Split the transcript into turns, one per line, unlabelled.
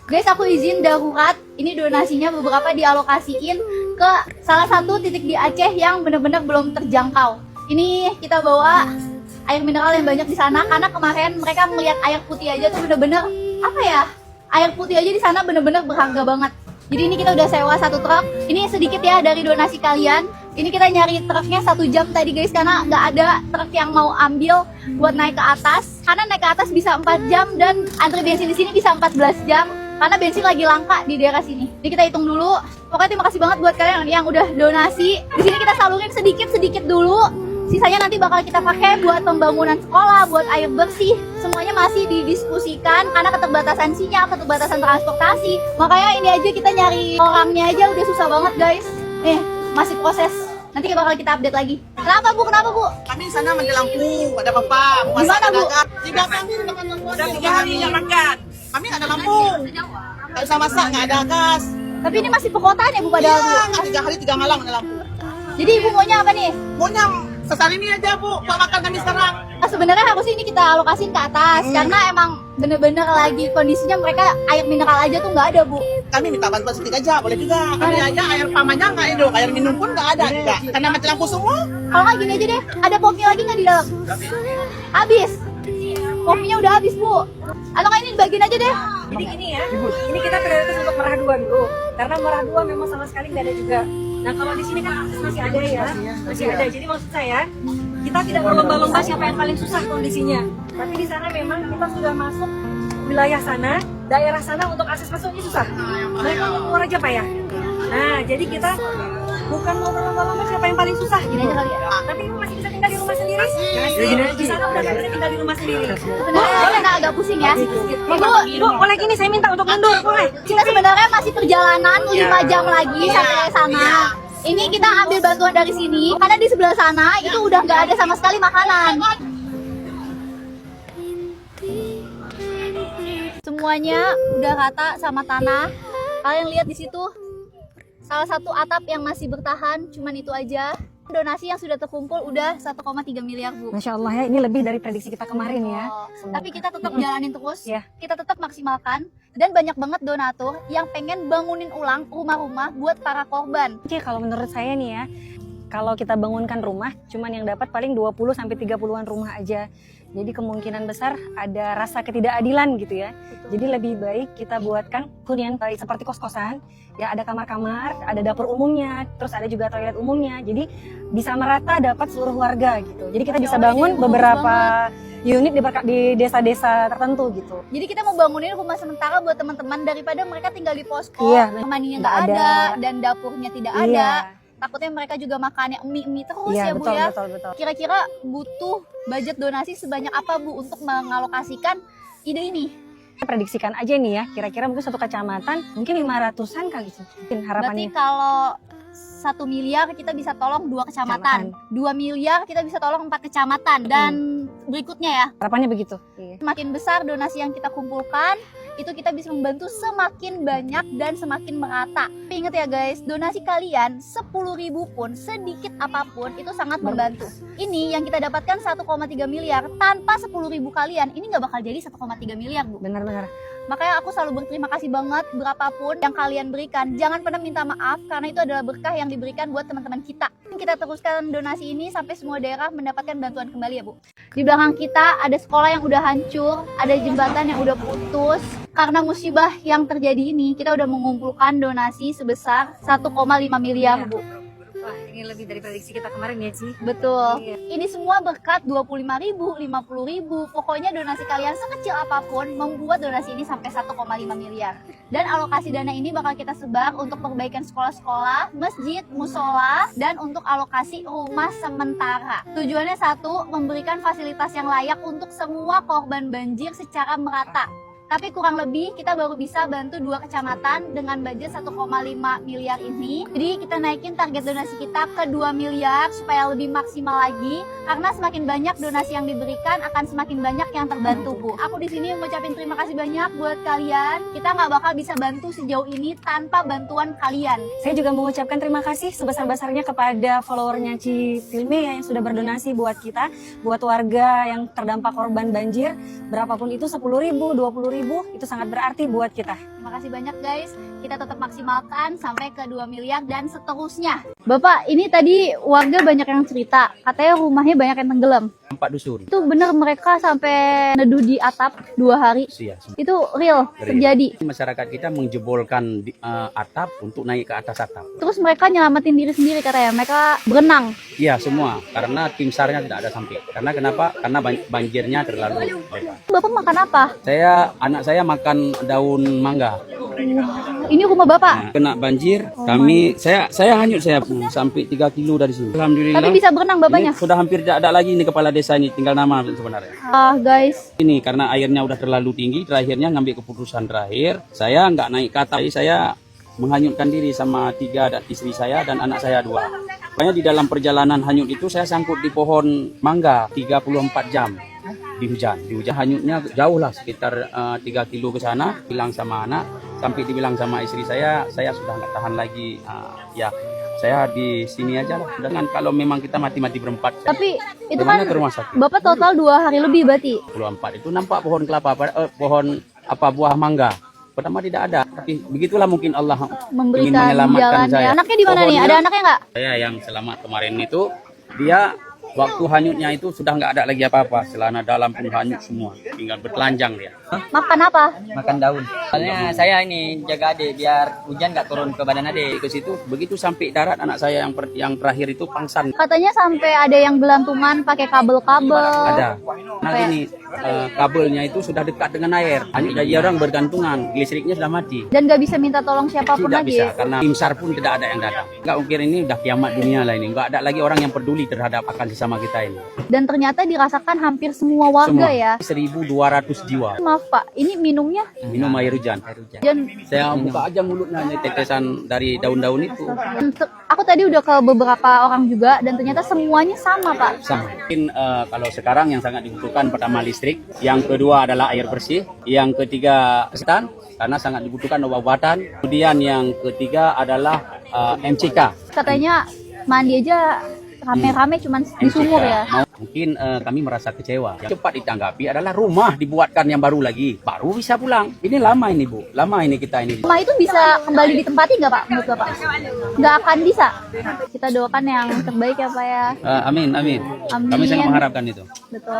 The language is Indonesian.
Guys, aku izin darurat. Ini donasinya beberapa dialokasiin ke salah satu titik di Aceh yang benar-benar belum terjangkau. Ini kita bawa air mineral yang banyak di sana karena kemarin mereka melihat air putih aja tuh bener-bener apa ya, air putih aja di sana bener-bener berharga banget. Jadi ini kita udah sewa satu truk. Ini sedikit ya dari donasi kalian. Ini kita nyari truknya 1 jam tadi guys karena nggak ada truk yang mau ambil buat naik ke atas. Karena naik ke atas bisa 4 jam dan antri bensin di sini bisa 14 jam karena bensin lagi langka di daerah sini. Jadi kita hitung dulu. Pokoknya terima kasih banget buat kalian yang udah donasi. Di sini kita salurin sedikit-sedikit dulu. Sisanya nanti bakal kita pakai buat pembangunan sekolah, buat air bersih. Semuanya masih didiskusikan karena keterbatasan sinyal, keterbatasan transportasi. Makanya ini aja kita nyari orangnya aja udah susah banget guys. Masih proses. Nanti bakal kita update lagi. Kenapa Bu? Kenapa Bu?
Kami sana mandi lampu, ada apa-apa.
Gimana Bu?
Tiga kami udah 3 hari yang makan. Kami nggak ada lampu. Nggak bisa masak, nggak ada gas.
Tapi ini masih perkotaan ya Bu padahal Bu?
Iya, 3 hari 3 malam ada lampu.
Jadi Ibu maunya apa nih?
Maunya sesar ini aja Bu, Pak makan kami sekarang.
Sebenarnya harusnya ini kita alokasiin ke atas karena emang bener-bener lagi kondisinya mereka air mineral aja tuh nggak ada Bu.
Kami minta bantuan sedikit aja, boleh juga. Kami aja air pamannya nggak ada, air minum pun nggak ada juga. Karena mati lampu semua.
Kalau nggak gini aja deh, ada kopi lagi nggak di dalam? Habis. Kopinya udah habis Bu. Atau nggak ini dibagiin aja deh.
Jadi gini ya, ini kita prioritas untuk Merah 2 dulu. Karena Merah 2 memang sama sekali nggak ada juga. Nah kalau di sini kan akses masih ada ya, masih ada. Jadi maksud saya, kita tidak berlomba-lomba siapa yang paling susah kondisinya. Tapi di sana memang kita sudah masuk wilayah sana, daerah sana untuk akses masuknya susah. Mereka mau keluar aja Pak ya. Nah jadi kita bukan mau berlomba-lomba siapa yang paling susah
Gini
gitu.
aja kali ya.
Tapi Ibu masih bisa tinggal di rumah sendiri. Di sana udah bisa tinggal di rumah sendiri.
Sebenarnya kita agak pusing ya.
Bu, boleh gini saya minta untuk mundur, boleh?
Kita sebenarnya masih perjalanan 5 jam lagi sampai sana. Ini kita ambil bantuan dari sini karena di sebelah sana itu udah nggak ada sama sekali makanan. Semuanya udah rata sama tanah. Kalian lihat di situ salah satu atap yang masih bertahan, cuman itu aja. Donasi yang sudah terkumpul udah 1,3 miliar Bu.
Masya Allah ya, ini lebih dari prediksi kita kemarin ya.
Tapi kita tetap jalanin terus,
Ya.
kita tetap maksimalkan. Dan banyak banget donatur yang pengen bangunin ulang rumah-rumah buat para korban.
Oke, kalau menurut saya nih ya, kalau kita bangunkan rumah, cuman yang dapat paling 20-30-an rumah aja. Jadi kemungkinan besar ada rasa ketidakadilan gitu ya. Jadi lebih baik kita buatkan hunian seperti kos-kosan, ya ada kamar-kamar, ada dapur umumnya, terus ada juga toilet umumnya. Jadi bisa merata dapat seluruh warga gitu. Jadi kita bisa bangun beberapa unit di desa-desa tertentu gitu.
Jadi kita mau bangunin rumah sementara buat teman-teman daripada mereka tinggal di posko,
Iya,
mandinya
nggak
nggak ada
ada.
dan dapurnya tidak
Iya.
ada. Takutnya mereka juga makannya mie terus
Iya,
ya Bu
betul,
ya.
betul.
Kira-kira butuh budget donasi sebanyak apa Bu untuk mengalokasikan ide ini?
Prediksikan aja nih ya, kira-kira mungkin satu kecamatan mungkin 500-an kali sih. Mungkin
Berarti
harapannya.
kalau 1 miliar kita bisa tolong 2 kecamatan. 2 miliar kita bisa tolong 4 kecamatan. Dan berikutnya ya,
Harapannya begitu. Iya.
semakin besar donasi yang kita kumpulkan, itu kita bisa membantu semakin banyak dan semakin merata. Tapi ingat ya guys, donasi kalian 10.000 pun, sedikit apapun, itu sangat membantu. Ini yang kita dapatkan 1,3 miliar, tanpa 10.000 kalian, ini nggak bakal jadi 1,3 miliar Bu.
Benar-benar.
Makanya aku selalu berterima kasih banget berapapun yang kalian berikan. Jangan pernah minta maaf karena itu adalah berkah yang diberikan buat teman-teman kita. Kita teruskan donasi ini sampai semua daerah mendapatkan bantuan kembali ya Bu. Di belakang kita ada sekolah yang udah hancur, ada jembatan yang udah putus. Karena musibah yang terjadi ini, kita udah mengumpulkan donasi sebesar 1,5 miliar Bu.
Wah, ini lebih dari prediksi kita kemarin ya, Ci.
Betul.
Iya.
Ini semua berkat 25.000, 50.000. Pokoknya donasi kalian sekecil apapun membuat donasi ini sampai 1,5 miliar. Dan alokasi dana ini bakal kita sebar untuk perbaikan sekolah-sekolah, masjid, musola, dan untuk alokasi rumah sementara. Tujuannya satu, memberikan fasilitas yang layak untuk semua korban banjir secara merata. Tapi kurang lebih kita baru bisa bantu 2 kecamatan dengan budget 1,5 miliar ini. Jadi kita naikin target donasi kita ke 2 miliar supaya lebih maksimal lagi. Karena semakin banyak donasi yang diberikan akan semakin banyak yang terbantu Bu. Aku di sini ngucapin terima kasih banyak buat kalian. Kita nggak bakal bisa bantu sejauh ini tanpa bantuan kalian.
Saya juga mengucapkan terima kasih sebesar-besarnya kepada followernya Ci Filme ya, yang sudah berdonasi buat kita, buat warga yang terdampak korban banjir. Berapapun itu 10.000, 20.000, ribu itu sangat berarti buat kita.
Terima kasih banyak guys. Kita tetap maksimalkan sampai ke 2 miliar dan seterusnya. Bapak, ini tadi warga banyak yang cerita, katanya rumahnya banyak yang tenggelam.
4 dusun.
Itu benar mereka sampai neduh di atap 2 hari.
Iya, semua.
Itu real terjadi.
Masyarakat kita menjebolkan atap untuk naik ke atas atap.
Terus mereka nyelamatin diri sendiri katanya. Mereka berenang.
Iya, semua. Karena tim SAR-nya tidak ada sampai. Karena kenapa? Karena banjirnya terlalu lebar.
Bapak makan apa?
Anak saya makan daun mangga.
Ini rumah Bapak.
Nah, kena banjir, saya hanyut sampai 3 kilo dari sini. Alhamdulillah.
Tapi bisa berenang bapaknya.
Ini sudah hampir tidak ada lagi ini kepala desa ini, tinggal nama sebenarnya.
Guys.
Ini karena airnya udah terlalu tinggi, terakhirnya ngambil keputusan terakhir. Saya nggak naik ke atas, saya menghanyutkan diri sama 3 dan istri saya dan anak saya 2. Makanya di dalam perjalanan hanyut itu saya sangkut di pohon mangga 34 jam di hujan. Di hujan hanyutnya jauh lah, sekitar 3 kilo ke sana. Bilang sama anak, sampai dibilang sama istri saya sudah nggak tahan lagi. Ya saya di sini aja lah. Dengan kalau memang kita mati-mati berempat.
Tapi itu
Kemana
kan
ke rumah sakit?
Bapak total 2 hari lebih berarti.
24 itu nampak pohon kelapa, pohon buah mangga. Pertama tidak ada, tapi begitulah mungkin Allah ingin
Memberikan
menyelamatkan
jalan
saya.
ya. Anaknya di mana nih? Ada anaknya nggak?
Saya yang selamat kemarin itu, dia waktu hanyutnya itu sudah nggak ada lagi apa-apa, celana dalam pun hanyut semua, tinggal bertelanjang dia.
Makan apa?
Makan daun. Soalnya saya ini jaga adik biar hujan nggak turun ke badan adik.
Ke situ, begitu sampai darat anak saya yang terakhir itu pangsan.
Katanya sampai ada yang gelantungan pakai kabel-kabel.
Ada. Nah ini kabelnya itu sudah dekat dengan air. Hanyut jadi orang bergantungan, listriknya sudah mati.
Dan nggak bisa minta tolong siapapun
Tidak
lagi.
bisa, karena tim SAR pun tidak ada yang datang. Nggak mungkin ini udah kiamat dunia lah ini. Nggak ada lagi orang yang peduli terhadap akan sesama kita ini.
Dan ternyata dirasakan hampir semua warga ya.
1.200 jiwa.
Maaf Pak, ini minumnya
Minum air hujan.
dan
Saya buka aja mulutnya, ini tetesan dari daun-daun itu.
aku tadi udah ke beberapa orang juga dan ternyata semuanya sama Pak.
Sama. Mungkin kalau sekarang yang sangat dibutuhkan pertama listrik, yang kedua adalah air bersih, yang ketiga kesehatan karena sangat dibutuhkan obat-obatan. Kemudian yang ketiga adalah MCK.
Katanya mandi aja rame-rame cuman di sumur ya.
Mungkin kami merasa kecewa. Yang cepat ditanggapi adalah rumah dibuatkan yang baru lagi. Baru bisa pulang. Ini lama ini Bu. Lama ini kita ini.
Rumah itu bisa kembali ditempati nggak Pak menurut Bapak? Nggak akan bisa. Kita doakan yang terbaik ya Pak ya.
Amin, amin.
Amin.
Kami sangat mengharapkan itu.
Betul.